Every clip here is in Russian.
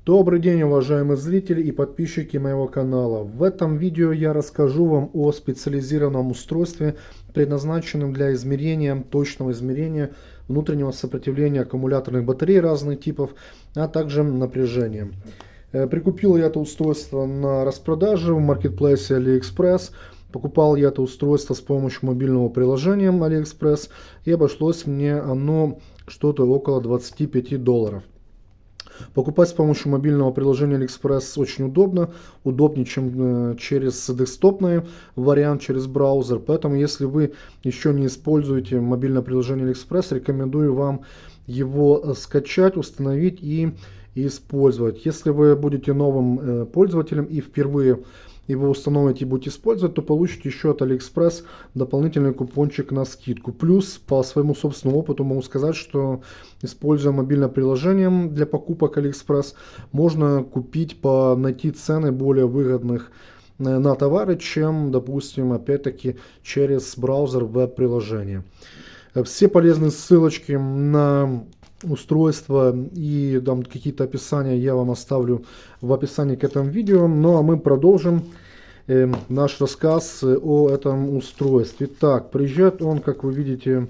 Добрый день, уважаемые зрители и подписчики моего канала. В этом видео я расскажу вам о специализированном устройстве, предназначенном для измерения, точного измерения внутреннего сопротивления аккумуляторных батарей разных типов, а также напряжения. Прикупил я это устройство на распродаже в маркетплейсе AliExpress. Покупал я это устройство с помощью мобильного приложения AliExpress, и обошлось мне оно что-то около $25. Покупать с помощью мобильного приложения AliExpress очень удобно, удобнее, чем через десктопный вариант, через браузер. Поэтому, если вы еще не используете мобильное приложение AliExpress, рекомендую вам его скачать, установить и использовать. Если вы будете новым пользователем и впервые его установите и будете использовать, то получите еще от AliExpress дополнительный купончик на скидку. Плюс по своему собственному опыту могу сказать, что используя мобильное приложение для покупок AliExpress, можно найти цены более выгодных на товары, чем, допустим, опять-таки через браузер веб-приложения. Все полезные ссылочки на устройство и там какие-то описания я вам оставлю в описании к этому видео. Ну а мы продолжим наш рассказ о этом устройстве. Итак, приезжает он, как вы видите,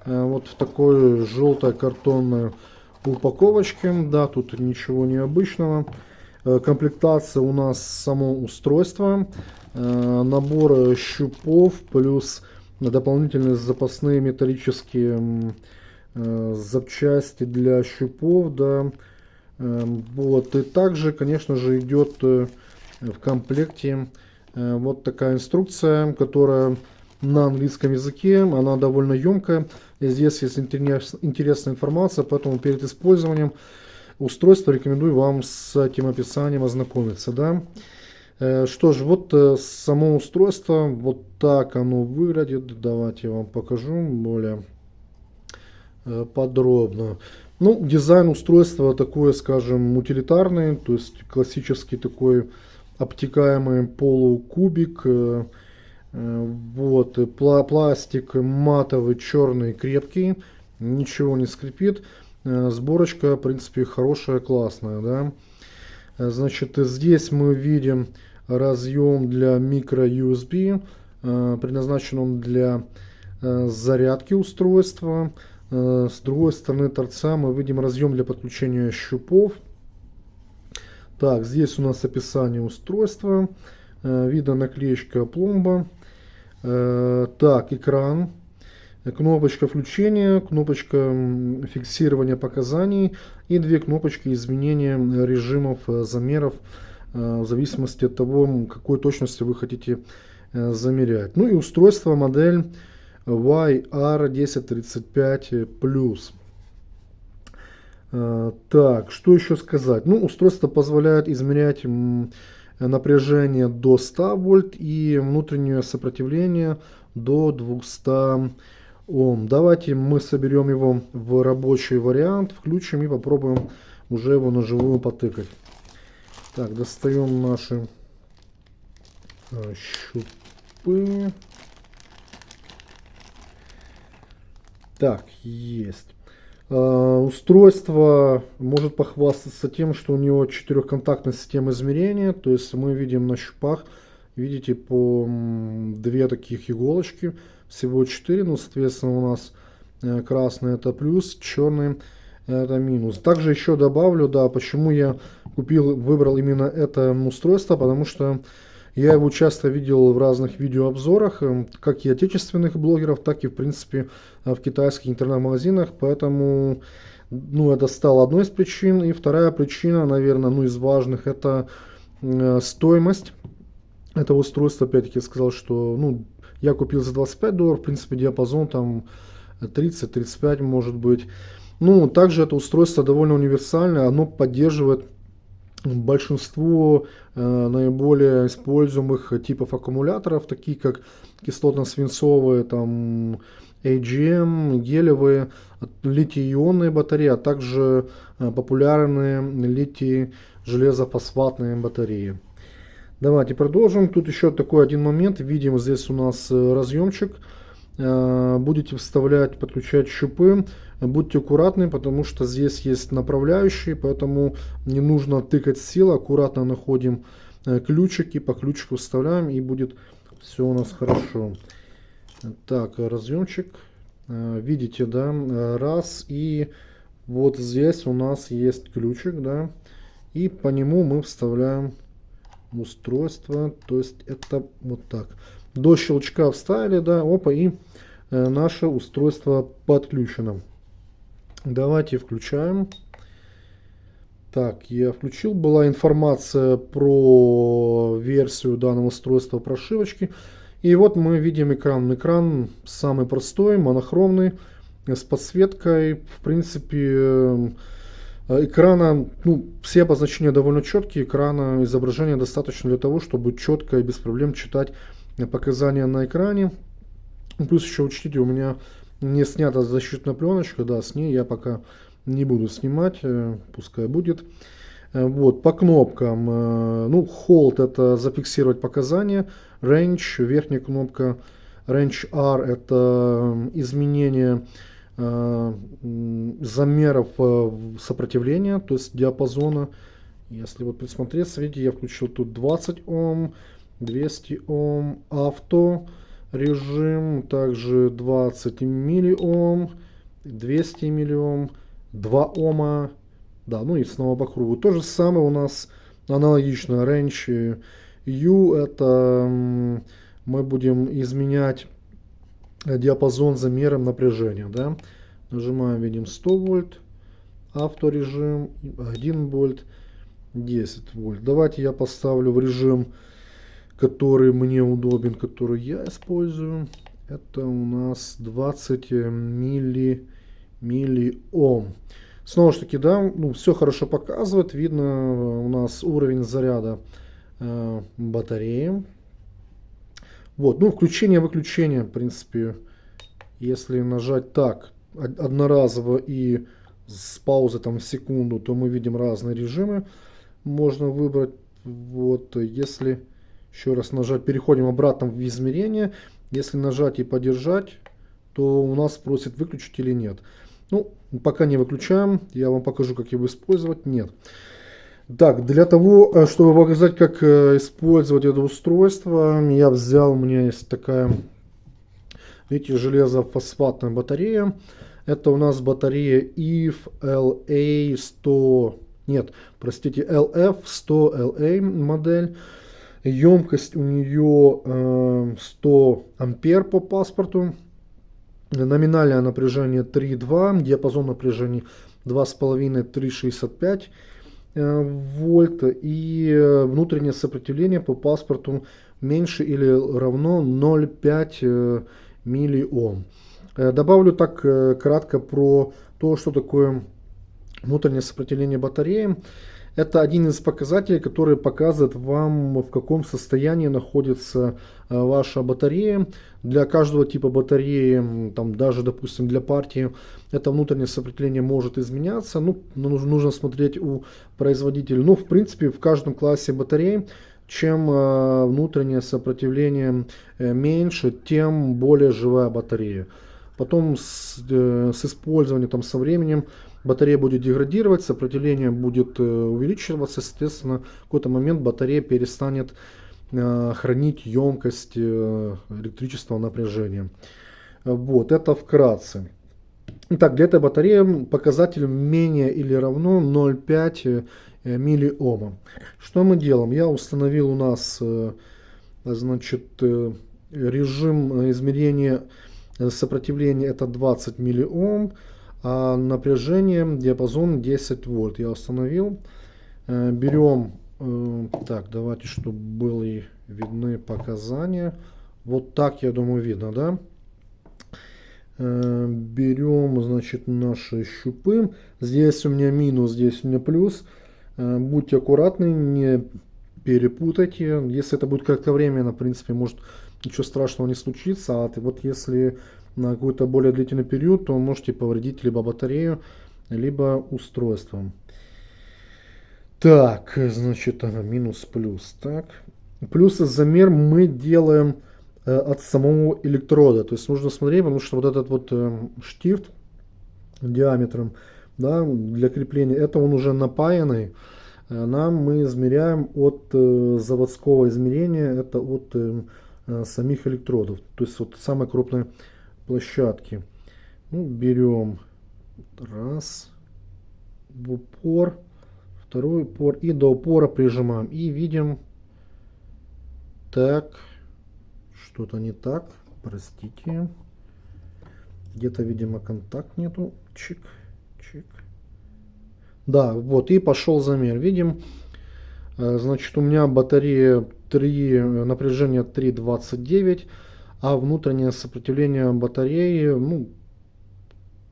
вот в такой желтой картонной упаковочке. Да, тут ничего необычного. Комплектация у нас само устройство, набор щупов плюс дополнительные запасные металлические запчасти для щупов, да. Вот, и также, конечно же, идет в комплекте вот такая инструкция, которая на английском языке, она довольно емкая. И здесь есть интересная информация, поэтому перед использованием устройства рекомендую вам с этим описанием ознакомиться, да. Что ж, вот само устройство, вот так оно выглядит. Давайте я вам покажу более подробно. Ну, дизайн устройства такой, скажем, утилитарный, то есть классический такой обтекаемый полукубик. Вот, пластик матовый, черный, крепкий, ничего не скрипит. Сборочка, в принципе, хорошая, классная, да. Значит, здесь мы видим разъем для микро USB, предназначен он для зарядки устройства. С другой стороны торца мы видим разъем для подключения щупов. Так, здесь у нас описание устройства. Видно наклеечка пломба. Так, экран. Кнопочка включения, кнопочка фиксирования показаний и две кнопочки изменения режимов замеров в зависимости от того, какой точности вы хотите замерять. Ну и устройство модель YR1035+. Так, что еще сказать? Ну, устройство позволяет измерять напряжение до 100 вольт и внутреннее сопротивление до 200 Ом. Давайте мы соберем его в рабочий вариант, включим и попробуем уже его на живую потыкать. Так, достаем наши щупы. Так, есть. Устройство может похвастаться тем, что у него четырехконтактная система измерения. То есть мы видим на щупах, видите, по две таких иголочки. Всего 4, ну, соответственно, у нас красный это плюс, черный это минус. Также еще добавлю, да, почему я выбрал именно это устройство, потому что я его часто видел в разных видеообзорах, как и отечественных блогеров, так и, в принципе, в китайских интернет-магазинах, поэтому, ну, это стало одной из причин. И вторая причина, наверное, ну, из важных, это стоимость этого устройства. Опять-таки, я сказал, что, ну, я купил за $25, в принципе, диапазон там 30-35 может быть. Ну, также это устройство довольно универсальное, оно поддерживает большинство наиболее используемых типов аккумуляторов, такие как кислотно-свинцовые, там, AGM, гелевые, литий-ионные батареи, а также популярные литий-железофосфатные батареи. Давайте продолжим. Тут еще такой один момент. Видим, здесь у нас разъемчик будете вставлять, подключать щупы, будьте аккуратны, потому что здесь есть направляющие, поэтому не нужно тыкать силой, аккуратно находим ключики, по ключику вставляем, и будет все у нас хорошо. Так, разъемчик, видите, да, раз, и вот здесь у нас есть ключик, да, и по нему мы вставляем устройство, то есть это вот так. До щелчка вставили, да, опа, и наше устройство подключено. Давайте включаем. Так, я включил. Была информация про версию данного устройства, прошивочки. И вот мы видим экран. Экран самый простой, монохромный, с подсветкой. В принципе, экрана, ну, все обозначения довольно четкие. Экрана изображения достаточно для того, чтобы четко и без проблем читать показания на экране. Плюс еще учтите, у меня не снята защитная пленочка, да, с ней я пока не буду снимать, пускай будет. Вот, по кнопкам, ну, Hold это зафиксировать показания, Range, верхняя кнопка, Range R это изменение замеров сопротивления, то есть диапазона. Если вот присмотреться, видите, я включил тут 20 Ом, 200 Ом, авто режим, также 20 миллиом, 200 миллиом, 2 Ома, да, ну и снова по кругу. То же самое у нас аналогично. Range U это мы будем изменять диапазон замером напряжения, да. Нажимаем, видим 100 вольт, авторежим, 1 вольт, 10 вольт. Давайте я поставлю в режим, который мне удобен, который я использую. Это у нас 20 миллиом. Снова же таки, да, ну, все хорошо показывает. Видно у нас уровень заряда батареи. Вот, ну, включение-выключение, в принципе, если нажать так, одноразово и с паузой там в секунду, то мы видим разные режимы. Можно выбрать, вот, если еще раз нажать, переходим обратно в измерение. Если нажать и подержать, то у нас просит выключить или нет. Ну, пока не выключаем, я вам покажу, как его использовать. Нет. Так, для того, чтобы показать, как использовать это устройство, я взял, у меня есть такая, видите, железофосфатная батарея. Это у нас батарея IF LA100, нет, простите, LF100LA модель. Емкость у нее 100 ампер по паспорту. Номинальное напряжение 3,2, диапазон напряжения 2,5-3,65 вольт. И внутреннее сопротивление по паспорту меньше или равно 0,5 миллиом. Добавлю так кратко про то, что такое внутреннее сопротивление батареи. Это один из показателей, который показывает вам, в каком состоянии находится ваша батарея. Для каждого типа батареи, там, даже, допустим, для партии, это внутреннее сопротивление может изменяться. Ну, нужно смотреть у производителя. Ну, в принципе, в каждом классе батарей, чем внутреннее сопротивление меньше, тем более живая батарея. Потом с использованием, там, со временем, батарея будет деградировать, сопротивление будет увеличиваться, соответственно, в какой-то момент батарея перестанет хранить емкость электрического напряжения. Вот, это вкратце. Итак, для этой батареи показатель менее или равно 0,5 миллиома. Что мы делаем? Я установил у нас, значит, режим измерения сопротивления это 20 миллиом. А напряжение, диапазон 10 вольт я установил. Берем, так, давайте, чтобы были видны показания. Вот так, я думаю, видно, да? Берем, значит, наши щупы. Здесь у меня минус, здесь у меня плюс. Будьте аккуратны, не перепутайте. Если это будет кратковременно, в принципе, может ничего страшного не случится. А вот если на какой-то более длительный период, то можете повредить либо батарею, либо устройство. Так, значит, минус плюс. Так, плюс замер мы делаем от самого электрода. То есть нужно смотреть, потому что вот этот вот штифт диаметром, да, для крепления, это он уже напаянный. Нам мы измеряем от заводского измерения, это от самих электродов, то есть вот самой крупной площадки. Ну, берем раз в упор, второй упор и до упора прижимаем и видим, так, что-то не так, простите, где-то, видимо, контакт нету, чик, чик. Да, вот, и пошел замер. Видим, значит, у меня батарея 3, напряжение 3,29, а внутреннее сопротивление батареи, ну,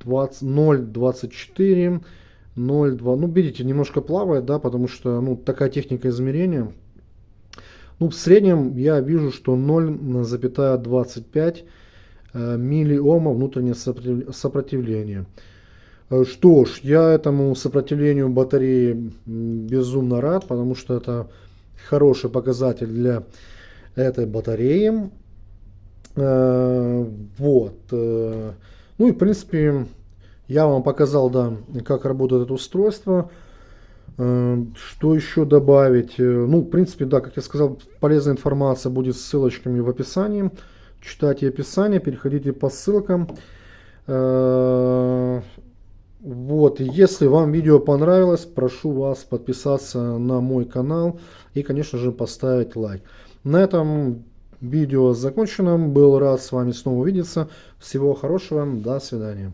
0,24, 0,2. Ну, видите, немножко плавает, да, потому что, ну, такая техника измерения. Ну, в среднем я вижу, что 0,25 миллиома внутреннее сопротивление. Что ж, я этому сопротивлению батареи безумно рад, потому что это хороший показатель для этой батареи. Вот. Ну и в принципе я вам показал, да, как работает это устройство. Что еще добавить? Ну, в принципе, да, как я сказал, полезная информация будет с ссылочками в описании. Читайте описание, переходите по ссылкам. Вот, если вам видео понравилось, прошу вас подписаться на мой канал и, конечно же, поставить лайк. На этом видео закончено. Был рад с вами снова увидеться. Всего хорошего. До свидания.